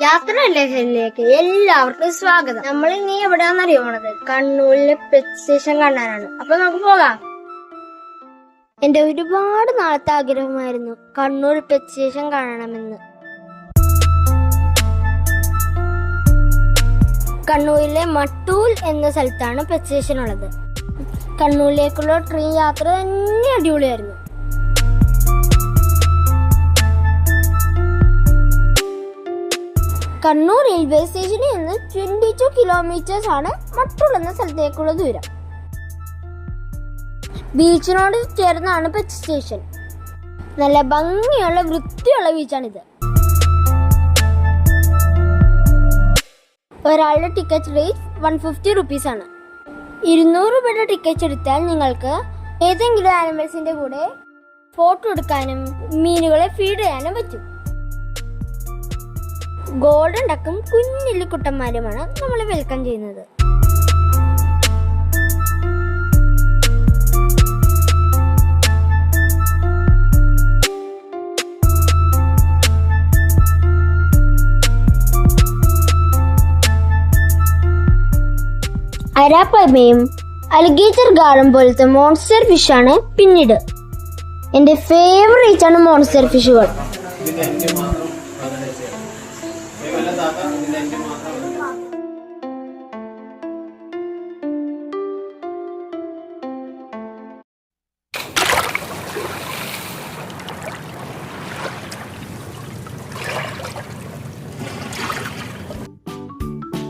യാത്രയിലേക്ക് എല്ലാവർക്കും സ്വാഗതം. നമ്മൾ ഇനി എവിടെയാണെന്ന് അറിയണത് കണ്ണൂരിലെ പെറ്റ് സ്റ്റേഷൻ കാണാനാണ്. അപ്പൊ നമുക്ക് പോകാം. എന്റെ ഒരുപാട് നാളത്തെ ആഗ്രഹമായിരുന്നു കണ്ണൂർ പെറ്റ് സ്റ്റേഷൻ കാണണമെന്ന്. കണ്ണൂരിലെ മട്ടൂൽ എന്ന സ്ഥലത്താണ് പെറ്റ് സ്റ്റേഷൻ ഉള്ളത്. കണ്ണൂരിലേക്കുള്ള ട്രെയിൻ യാത്ര തന്നെ അടിപൊളിയായിരുന്നു. കണ്ണൂർ റെയിൽവേ സ്റ്റേഷനിൽ നിന്ന് 22 കിലോമീറ്റേഴ്സ് ആണ് മട്ടൂൽ എന്ന സ്ഥലത്തേക്കുള്ള ദൂരം. ബീച്ചിനോട് ചേർന്നാണ് പെറ്റ് സ്റ്റേഷൻ. നല്ല ഭംഗിയുള്ള വൃത്തിയുള്ള ബീച്ചാണിത്. ഒരാളുടെ ടിക്കറ്റ് റേറ്റ് 150 റുപ്പീസ് ആണ്. 200 രൂപയുടെ ടിക്കറ്റ് എടുത്താൽ നിങ്ങൾക്ക് ഏതെങ്കിലും ആനിമൽസിന്റെ കൂടെ ഫോട്ടോ എടുക്കാനും മീനുകളെ ഫീഡ് ചെയ്യാനും പറ്റും. ഗോൾഡൻ ഡക്കും കുഞ്ഞില്ലിക്കുട്ടന്മാരുമാണ് നമ്മൾ വെൽക്കം ചെയ്യുന്നത്. അരാപ്പമയും അലിഗേറ്റർ ഗാർഡൻ പോലത്തെ മോൺസ്റ്റർ ഫിഷ് ആണ് പിന്നീട്. എന്റെ ഫേവറേറ്റ് ആണ് മോൺസ്റ്റർ ഫിഷുകൾ.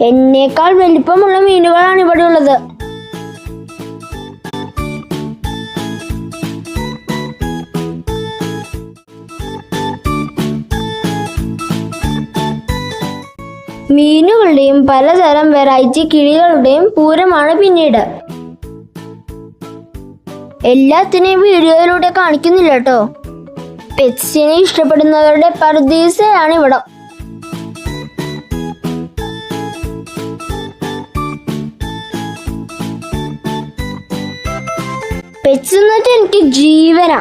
എന്നേക്കാൾ വലിപ്പമുള്ള മീനുകളാണ് ഇവിടെ ഉള്ളത്. മീനുകളുടെയും പലതരം വെറൈറ്റി കിളികളുടെയും പൂരമാണ് പിന്നീട്. എല്ലാത്തിനെയും വീഡിയോയിലൂടെ കാണിക്കുന്നില്ല കേട്ടോ. പെറ്റ്സിനെ ഇഷ്ടപ്പെടുന്നവരുടെ പറുദീസയാണ് ഇവിടെ. പെറ്റ്സ് എന്നിട്ട് എനിക്ക് ജീവനാ.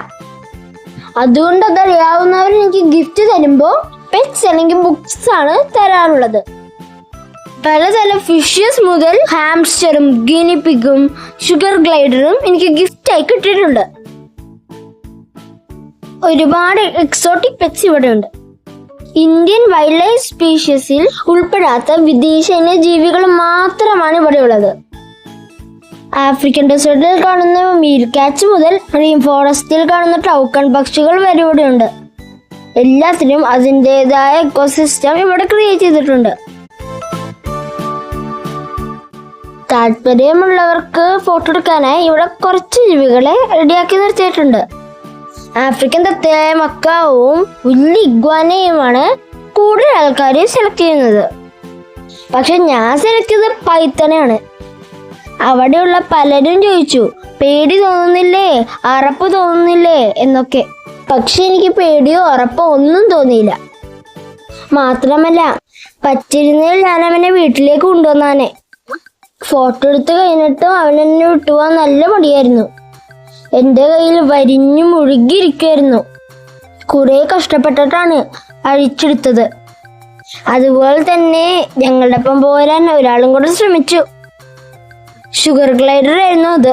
അതുകൊണ്ട് അതറിയാവുന്നവർ എനിക്ക് ഗിഫ്റ്റ് തരുമ്പോ പെറ്റ്സ് അല്ലെങ്കിൽ ബുക്സ് ആണ് തരാറുള്ളത്. പലതരം ഫിഷസ് മുതൽ ഹാംസ്റ്ററും ഗിനിപിഗും ഷുഗർ ഗ്ലൈഡറും എനിക്ക് ഗിഫ്റ്റ് ആയി കിട്ടിയിട്ടുണ്ട്. ഒരുപാട് എക്സോട്ടിക് പെറ്റ്സ് ഇവിടെ ഉണ്ട്. ഇന്ത്യൻ വൈൽഡ് ലൈഫ് സ്പീഷീസിൽ ഉൾപ്പെടാത്ത വിദേശ ജീവികൾ മാത്രമാണ് ഇവിടെ ഉള്ളത്. ആഫ്രിക്കൻ ഡെസേർട്ടിൽ കാണുന്ന മീൽ കാറ്റ്സ് മുതൽ റെയിൻ ഫോറസ്റ്റിൽ കാണുന്ന ടൗക്കൺ പക്ഷികൾ വരെ ഇവിടെ ഉണ്ട്. എല്ലാത്തിനും അതിൻ്റെതായ എക്കോസിസ്റ്റം ഇവിടെ ക്രിയേറ്റ് ചെയ്തിട്ടുണ്ട്. താല്പര്യമുള്ളവർക്ക് ഫോട്ടോ എടുക്കാനായി ഇവിടെ കുറച്ച് ജീവികളെ റെഡിയാക്കി നിർത്തിയിട്ടുണ്ട്. ആഫ്രിക്കൻ തത്തയായ മക്കാവും വലിയ ഇഗ്വാനയുമാണ് കൂടുതൽ ആൾക്കാർ സെലക്ട് ചെയ്യുന്നത്. പക്ഷെ ഞാൻ സെലക്ട് ചെയ്തത് പൈത്തനെയാണ്. അവിടെയുള്ള പലരും ചോദിച്ചു, പേടി തോന്നുന്നില്ലേ, അറപ്പ് തോന്നുന്നില്ലേ എന്നൊക്കെ. പക്ഷെ എനിക്ക് പേടിയോ അറപ്പോ ഒന്നും തോന്നിയില്ല. മാത്രമല്ല, പറ്റിയിരുന്നതിൽ ഞാൻ അവനെ വീട്ടിലേക്ക് കൊണ്ടുവന്നാനെ. ഫോട്ടോ എടുത്ത് കഴിഞ്ഞിട്ടും അവൻ എന്നെ വിട്ടുപോകാൻ നല്ല മടിയായിരുന്നു. എന്റെ കയ്യിൽ വരിഞ്ഞു മുഴുകിയിരിക്കുമായിരുന്നു. കുറെ കഷ്ടപ്പെട്ടിട്ടാണ് അഴിച്ചെടുത്തത്. അതുപോലെ തന്നെ ഞങ്ങളുടെ ഒപ്പം പോരാൻ ഒരാളും കൂടെ ശ്രമിച്ചു. ഷുഗർ ഗ്ലൈഡർ ആയിരുന്നു അത്.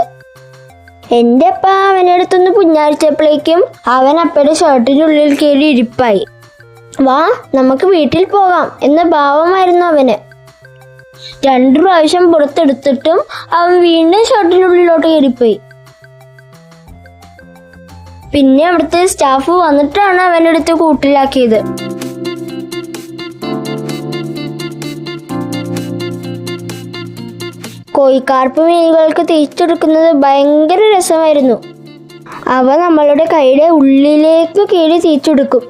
എന്റെ അപ്പ അവനെ അടുത്തൊന്ന് പുഞ്ഞാരിച്ചപ്പോഴേക്കും അവൻ അപ്പയുടെ ഷർട്ടിനുള്ളിൽ കയറി ഇരിപ്പായി. വാ നമുക്ക് വീട്ടിൽ പോകാം എന്ന ഭാവമായിരുന്നു അവന്. 2 പ്രാവശ്യം പുറത്തെടുത്തിട്ടും അവൻ വീണ്ടും ഷർട്ടിനുള്ളിലോട്ട് കയറിപ്പോയി. പിന്നെ അവിടുത്തെ സ്റ്റാഫ് വന്നിട്ടാണ് അവനെടുത്ത് കൂട്ടിലാക്കിയത്. കോഴിക്കാർപ്പ് മീനുകൾക്ക് തിരിച്ചെടുക്കുന്നത് ഭയങ്കര രസമായിരുന്നു. അവ നമ്മളുടെ കൈയുടെ ഉള്ളിലേക്ക് കയറി തിരിച്ചെടുക്കും.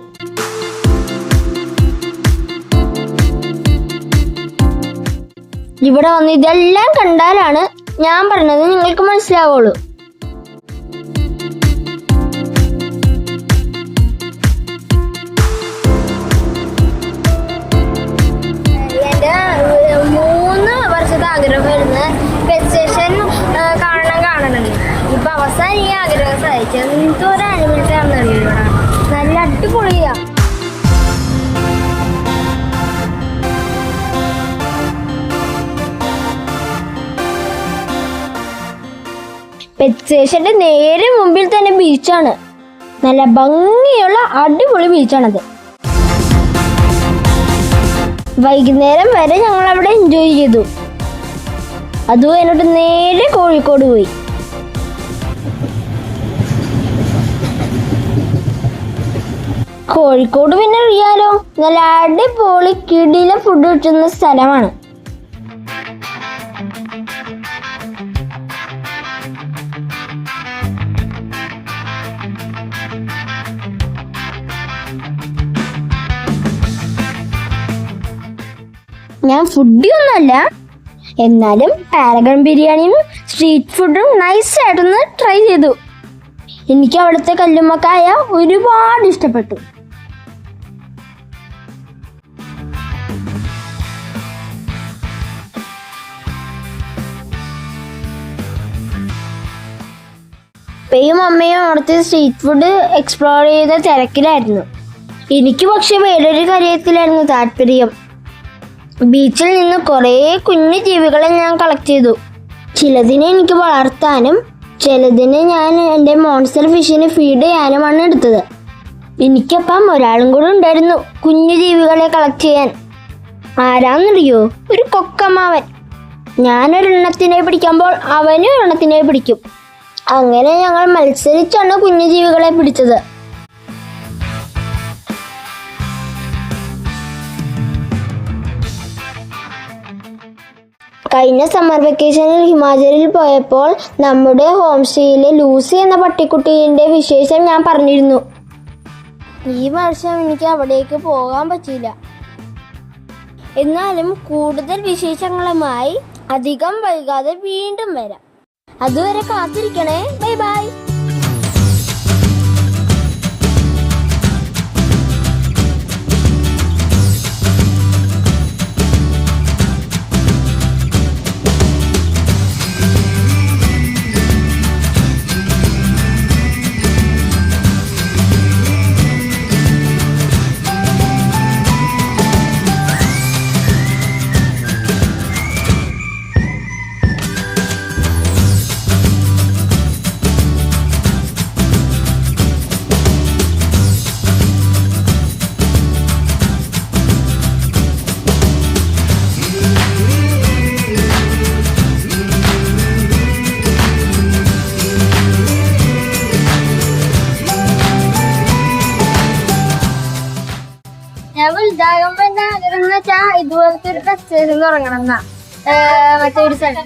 ഇവിടെ വന്ന് ഇതെല്ലാം കണ്ടാലാണ് ഞാൻ പറഞ്ഞത് നിങ്ങൾക്ക് മനസ്സിലാവുള്ളൂ. എൻ്റെ 3 വർഷത്തെ ആഗ്രഹമായിരുന്നു പെറ്റ് സ്റ്റേഷൻ കാണണം. ഇപ്പൊ അവസാനം ഈ ആഗ്രഹം സാധിച്ചു. എന്തൊരു ആനിമൽസ് ആണെന്നറിയില്ല. നല്ല അടിപൊളിയാ. പെറ്റ് സ്റ്റേഷന്റെ നേരെ മുമ്പിൽ തന്നെ ബീച്ചാണ്. നല്ല ഭംഗിയുള്ള അടിപൊളി ബീച്ചാണത്. വൈകുന്നേരം വരെ ഞങ്ങൾ അവിടെ എൻജോയ് ചെയ്തു. അതും എന്നോട് നേരെ കോഴിക്കോട് പോയി. കോഴിക്കോട് പിന്നെ അറിയാലോ, നല്ല അടിപൊളി കിടില ഫുഡ് കിട്ടുന്ന സ്ഥലമാണ്. ഞാൻ ഫുഡിയൊന്നുമല്ല, എന്നാലും പാരഗൺ ബിരിയാണിയും സ്ട്രീറ്റ് ഫുഡും നൈസായിട്ടൊന്ന് ട്രൈ ചെയ്തു. എനിക്ക് അവിടുത്തെ കല്ലുമ്മക്കായ ഒരുപാട് ഇഷ്ടപ്പെട്ടു. അപ്പയും അമ്മയും അവിടുത്തെ സ്ട്രീറ്റ് ഫുഡ് എക്സ്പ്ലോർ ചെയ്ത തിരക്കിലായിരുന്നു. എനിക്ക് പക്ഷെ വേറൊരു കാര്യത്തിലായിരുന്നു താല്പര്യം. ബീച്ചിൽ നിന്ന് കുറേ കുഞ്ഞു ജീവികളെ ഞാൻ കളക്ട് ചെയ്തു. ചിലതിനെ എനിക്ക് വളർത്താനും ചിലതിനെ ഞാൻ എൻ്റെ മോൺസ്റ്റർ ഫിഷിന് ഫീഡ് ചെയ്യാനുമാണ് എടുത്തത്. എനിക്കപ്പം ഒരാളും കൂടെ ഉണ്ടായിരുന്നു കുഞ്ഞു ജീവികളെ കളക്ട് ചെയ്യാൻ. ആരാന്നറിയോ? ഒരു കൊക്കമ്മാവൻ. ഞാനൊരെണ്ണത്തിനെ പിടിക്കുമ്പോൾ അവനും ഒരെണ്ണത്തിനെ പിടിക്കും. അങ്ങനെ ഞങ്ങൾ മത്സരിച്ചാണ് കുഞ്ഞു ജീവികളെ പിടിച്ചത്. കഴിഞ്ഞ സമ്മർ വെക്കേഷനിൽ ഹിമാചലിൽ പോയപ്പോൾ നമ്മുടെ ഹോം സ്റ്റേയിലെ ലൂസി എന്ന പട്ടിക്കുട്ടീൻ്റെ വിശേഷം ഞാൻ പറഞ്ഞിരുന്നു. ഈ വർഷം എനിക്ക് അവിടേക്ക് പോകാൻ പറ്റിയില്ല. എന്നാലും കൂടുതൽ വിശേഷങ്ങളുമായി അധികം വൈകാതെ വീണ്ടും വരാം. അതുവരെ കാത്തിരിക്കണേ. Bye bye. ഞാൻ വലുതാകുമ്പോ എന്റെ ആഗ്രഹം എന്ന് വെച്ചാ ഇതുപോലത്തെ ഒരു ടെക്സ്റ്റൈൽ തുടങ്ങണം എന്നാ, മറ്റേ ഒരു സ്ഥലം.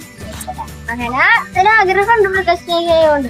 അങ്ങനെ ഒരു ആഗ്രഹം ഉണ്ട് ടെക്സ്റ്റൈൽ ആയതുകൊണ്ട്.